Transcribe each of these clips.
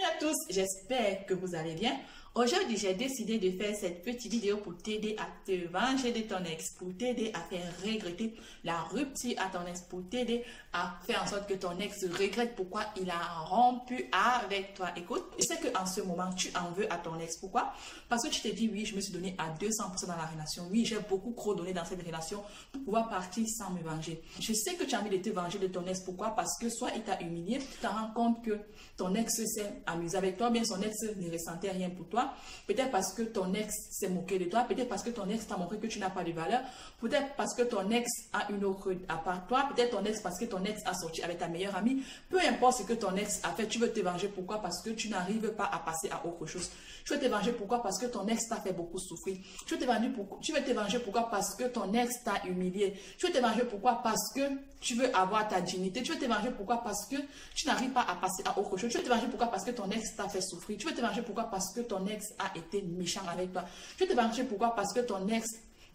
à tous, j'espère que vous allez bien. Aujourd'hui, j'ai décidé de faire cette petite vidéo pour t'aider à te venger de ton ex, pour t'aider à faire regretter la rupture à ton ex, pour t'aider à faire en sorte que ton ex regrette pourquoi il a rompu avec toi. Écoute, je sais qu'en ce moment, tu en veux à ton ex. Pourquoi? Parce que tu te dis, oui, je me suis donné à 200% dans la relation. Oui, j'ai beaucoup trop donné dans cette relation pour pouvoir partir sans me venger. Je sais que tu as envie de te venger de ton ex. Pourquoi? Parce que soit il t'a humilié, tu te rends compte que ton ex s'est amusé avec toi, bien son ex ne ressentait rien pour toi. Peut-être parce que ton ex s'est moqué de toi, peut-être parce que ton ex t'a montré que tu n'as pas de valeur, peut-être parce que ton ex a une autre à part toi, peut-être ton ex parce que ton ex a sorti avec ta meilleure amie. Peu importe ce que ton ex a fait, tu veux te venger. Pourquoi? Parce que tu n'arrives pas à passer à autre chose. Tu veux te venger. Pourquoi? Parce que ton ex t'a fait beaucoup souffrir. Tu veux te venger. Pourquoi? Parce que ton ex t'a humilié. Tu veux te venger. Pourquoi? Parce que tu veux avoir ta dignité. Tu veux te venger. Pourquoi? Parce que tu n'arrives pas à passer à autre chose. Tu veux te venger. Pourquoi? Parce que ton ex t'a fait souffrir. Tu veux te venger. Pourquoi? Parce que ton ex a été méchant avec toi. Tu veux te venger. Pourquoi? Parce que ton ex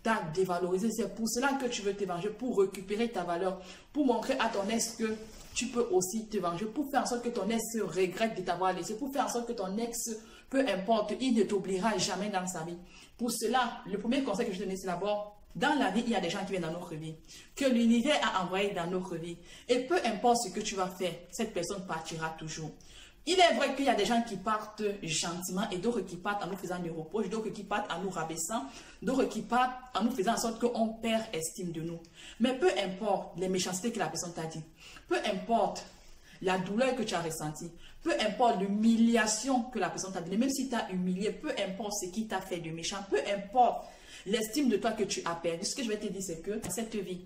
t'a dévalorisé. C'est pour cela que tu veux te venger, pour récupérer ta valeur, pour montrer à ton ex que tu peux aussi te venger, pour faire en sorte que ton ex regrette de t'avoir laissé, pour faire en sorte que ton ex, peu importe, il ne t'oubliera jamais dans sa vie. Pour cela, le premier conseil que je te donne, c'est d'abord, dans la vie, il y a des gens qui viennent dans notre vie, que l'univers a envoyé dans notre vie. Et peu importe ce que tu vas faire, cette personne partira toujours. Il est vrai qu'il y a des gens qui partent gentiment et d'autres qui partent en nous faisant du reproche, d'autres qui partent en nous rabaissant, d'autres qui partent en nous faisant en sorte qu'on perd estime de nous. Mais peu importe les méchancetés que la personne t'a dit, peu importe la douleur que tu as ressentie, peu importe l'humiliation que la personne t'a donnée, même si tu as humilié, peu importe ce qui t'a fait de méchant, peu importe l'estime de toi que tu as perdu, ce que je vais te dire, c'est que dans cette vie,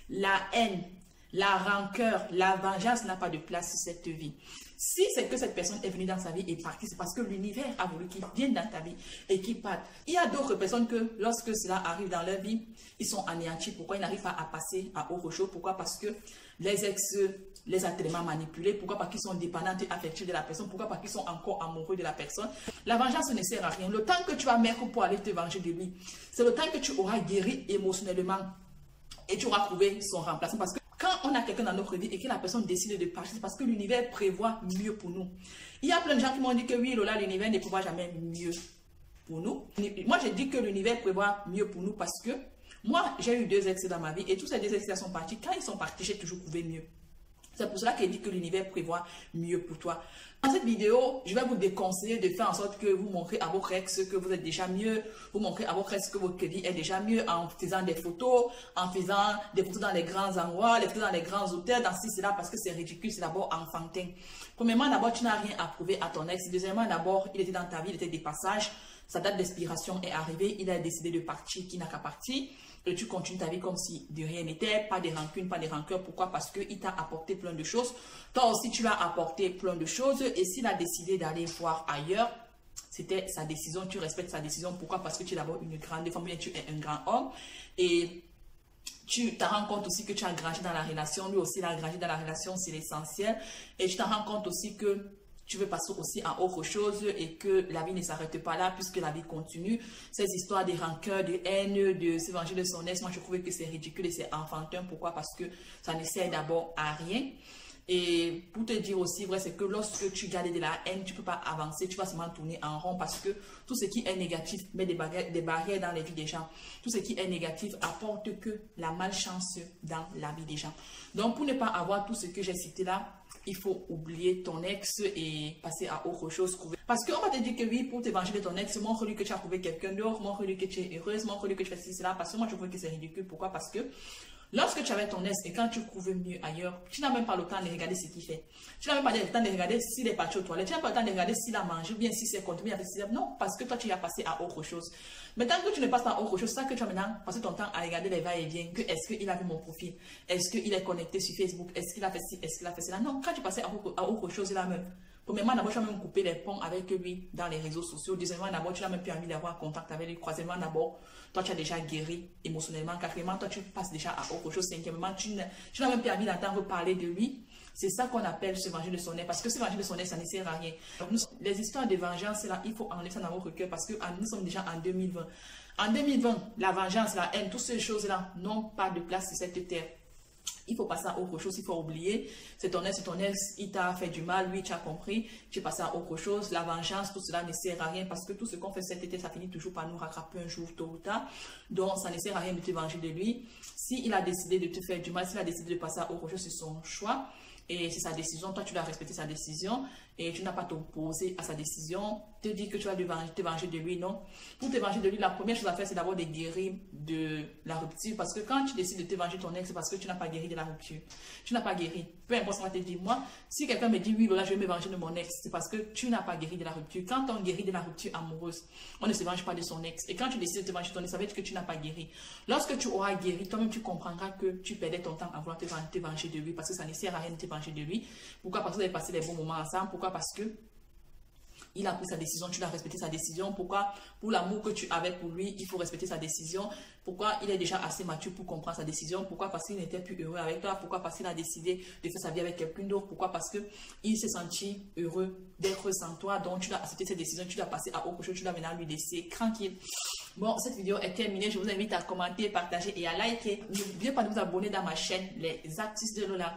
la haine, la rancœur, la vengeance n'a pas de place sur cette vie. Si c'est que cette personne est venue dans sa vie et partie, c'est parce que l'univers a voulu qu'il vienne dans ta vie et qu'il parte. Il y a d'autres personnes que lorsque cela arrive dans leur vie, ils sont anéantis. Pourquoi? Ils n'arrivent pas à passer à autre chose. Pourquoi? Parce que les ex les a tellement manipulés. Pourquoi? Parce qu'ils sont dépendants et affectifs de la personne. Pourquoi? Parce qu'ils sont encore amoureux de la personne. La vengeance ne sert à rien. Le temps que tu vas mettre pour aller te venger de lui, c'est le temps que tu auras guéri émotionnellement et tu auras trouvé son remplaçant. Parce que quand on a quelqu'un dans notre vie et que la personne décide de partir, c'est parce que l'univers prévoit mieux pour nous. Il y a plein de gens qui m'ont dit que oui, Lola, l'univers ne prévoit jamais mieux pour nous. Moi, je dis que l'univers prévoit mieux pour nous parce que moi, j'ai eu 2 ex dans ma vie et tous ces 2 ex sont partis. Quand ils sont partis, j'ai toujours trouvé mieux. C'est pour cela qu'elle dit que l'univers prévoit mieux pour toi. Dans cette vidéo, je vais vous déconseiller de faire en sorte que vous montrez à votre ex que vous êtes déjà mieux, vous montrez à votre ex que votre vie est déjà mieux en faisant des photos, dans les grands endroits, les photos dans les grands hôtels, dans ci, cela, parce que c'est ridicule, c'est d'abord enfantin. Premièrement, d'abord, tu n'as rien à prouver à ton ex. Deuxièmement, d'abord, il était dans ta vie, il était des passages. Sa date d'expiration est arrivée, il a décidé de partir, qui n'a qu'à partir. Et tu continues ta vie comme si de rien n'était, pas de rancune, pas de rancœur. Pourquoi? Parce qu'il t'a apporté plein de choses. Toi aussi, tu lui as apporté plein de choses. Et s'il a décidé d'aller voir ailleurs, c'était sa décision. Tu respectes sa décision. Pourquoi? Parce que tu es d'abord une grande femme, tu es un grand homme. Et tu te rends compte aussi que tu as grandi dans la relation. Lui aussi, il a grandi dans la relation, c'est l'essentiel. Et tu te rends compte aussi que tu veux passer aussi à autre chose et que la vie ne s'arrête pas là puisque la vie continue. Ces histoires de rancœur, de haine, de se venger de son ex, moi je trouve que c'est ridicule et c'est enfantin. Pourquoi? Parce que ça ne sert d'abord à rien. Et pour te dire aussi, vrai, c'est que lorsque tu gardes de la haine, tu ne peux pas avancer, tu vas seulement tourner en rond parce que tout ce qui est négatif met des barrières dans les vies des gens. Tout ce qui est négatif apporte que la malchance dans la vie des gens. Donc, pour ne pas avoir tout ce que j'ai cité là, il faut oublier ton ex et passer à autre chose. Parce qu'on va te dire que oui, pour te venger de ton ex, montre-lui que tu as trouvé quelqu'un d'autre, montre-lui que tu es heureuse, montre-lui que tu fais cela. Parce que moi, je trouve que c'est ridicule. Pourquoi? Parce que lorsque tu avais ton ex et quand tu trouves mieux ailleurs, tu n'as même pas le temps de regarder ce qu'il fait. Tu n'as même pas le temps de regarder s'il est parti aux toilettes. Tu n'as pas le temps de regarder s'il a mangé, bien si c'est content, bien si c'est... Non, parce que toi, tu y as passé à autre chose. Mais tant que tu ne passes pas à autre chose, c'est ça que tu as maintenant passé ton temps à regarder les va-et-vient. Est-ce qu'il a vu mon profil? Est-ce qu'il est connecté sur Facebook? Est-ce qu'il a fait ci? Est-ce qu'il a fait cela? Non, quand tu passais à autre chose, là même. Premièrement, d'abord, tu as même coupé les ponts avec lui dans les réseaux sociaux. Deuxièmement, d'abord, tu n'as même plus envie d'avoir contact avec lui. Troisièmement, d'abord, toi, tu as déjà guéri émotionnellement. Quatrièmement, toi, tu passes déjà à autre chose. Cinquièmement, tu n'as même plus envie d'entendre parler de lui. C'est ça qu'on appelle se venger de son ex. Parce que se venger de son ex, ça ne sert à rien. Donc, les histoires de vengeance, là, il faut enlever ça dans votre cœur parce que nous sommes déjà en 2020. En 2020, la vengeance, la haine, toutes ces choses-là n'ont pas de place sur cette terre. Il faut passer à autre chose, il faut oublier. C'est ton ex, il t'a fait du mal, lui, tu as compris. Tu passes à autre chose. La vengeance, tout cela ne sert à rien parce que tout ce qu'on fait cet été, ça finit toujours par nous rattraper un jour, tôt ou tard. Donc, ça ne sert à rien de te venger de lui. S'il a décidé de te faire du mal, s'il a décidé de passer à autre chose, c'est son choix. Et c'est sa décision. Toi, tu dois respecter sa décision. Et tu n'as pas t'opposer à sa décision. Te dire que tu vas te venger de lui, non. Pour te venger de lui, la première chose à faire, c'est d'abord de guérir de la rupture. Parce que quand tu décides de te venger de ton ex, c'est parce que tu n'as pas guéri de la rupture. Tu n'as pas guéri. Peu importe ce qu'on va te dire. Moi, si quelqu'un me dit, oui, voilà, je vais me venger de mon ex, c'est parce que tu n'as pas guéri de la rupture. Quand on guérit de la rupture amoureuse, on ne se venge pas de son ex. Et quand tu décides de te venger de ton ex, ça veut dire que tu n'as pas guéri. Lorsque tu auras guéri, toi-même, tu comprendras que tu perdais ton temps à vouloir te venger de lui. Parce que ça ne sert à rien de te venger de lui. Pourquoi? Parce que vous avez passé des bons moments ensemble. Pourquoi? Parce que il a pris sa décision, tu dois respecter sa décision. Pourquoi? Pour l'amour que tu avais pour lui, il faut respecter sa décision. Pourquoi? Il est déjà assez mature pour comprendre sa décision. Pourquoi? Parce qu'il n'était plus heureux avec toi. Pourquoi? Parce qu'il a décidé de faire sa vie avec quelqu'un d'autre. Pourquoi? Parce qu'il s'est senti heureux d'être sans toi. Donc, tu dois accepter cette décision. Tu dois passer à autre chose. Tu dois maintenant lui laisser tranquille. Bon, cette vidéo est terminée. Je vous invite à commenter, partager et à liker. N'oubliez pas de vous abonner dans ma chaîne Les Artistes de Lola.